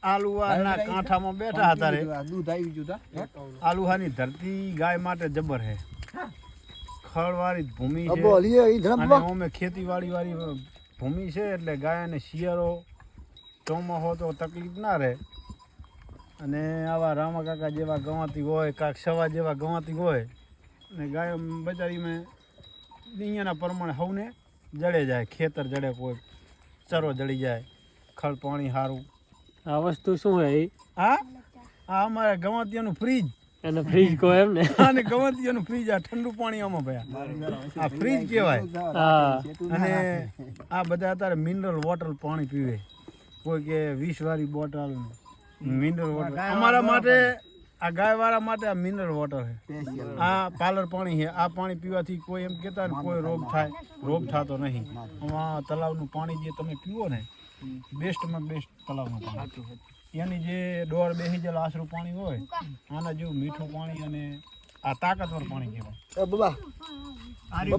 આલુહાના કાંઠામાં બેઠા હતા રે દૂધ આવી ગયું આલુહાની ધરતી ગાય માટે જબર હે ખળવાળી ભૂમિ છે અને અમે ખેતીવાડી વાળી ભૂમિ છે એટલે ગાયને શિયાળો ચોમાસો તો તકલીફ ના રહે અને આવા રામા કાકા જેવા ગવાતી હોય કાંક સવા જેવા ગવાતી હોય અને ગાય બચારીમાં અહીંયાના પ્રમાણે સૌને જડે જાય ખેતર જડે કોઈ ચરો જડી જાય ખળ પાણી સારું આ વસ્તુ શું હે હા આ અમારે ગવાતિયાનું ફ્રીજ એને ફ્રીજ કહો એમ ને અને ગવાતિયાનું ફ્રીજ આ ઠંડુ પાણી આમાં ભયા આ ફ્રીજ કહેવાય અને આ બધા અત્યારે મિનરલ વોટર પાણી પીવે કોઈ કે 20 વાળી બોટલ મિનરલ વોટર અમારા માટે આ ગાયવાળા માટે આ મિનરલ વોટર છે આ પાલર પાણી છે આ પાણી પીવાથી કોઈ એમ કહેતા ને કોઈ રોગ થતો નહીં આમાં તલાવનું પાણી જે તમે પીવો ને બેસ્ટમાં બેસ્ટ તલાવનું પાણી એની જે ડોળ બેસી ગયેલા આશરું પાણી હોય આના જેવું મીઠું પાણી અને આ તાકાતવર પાણી કહેવાય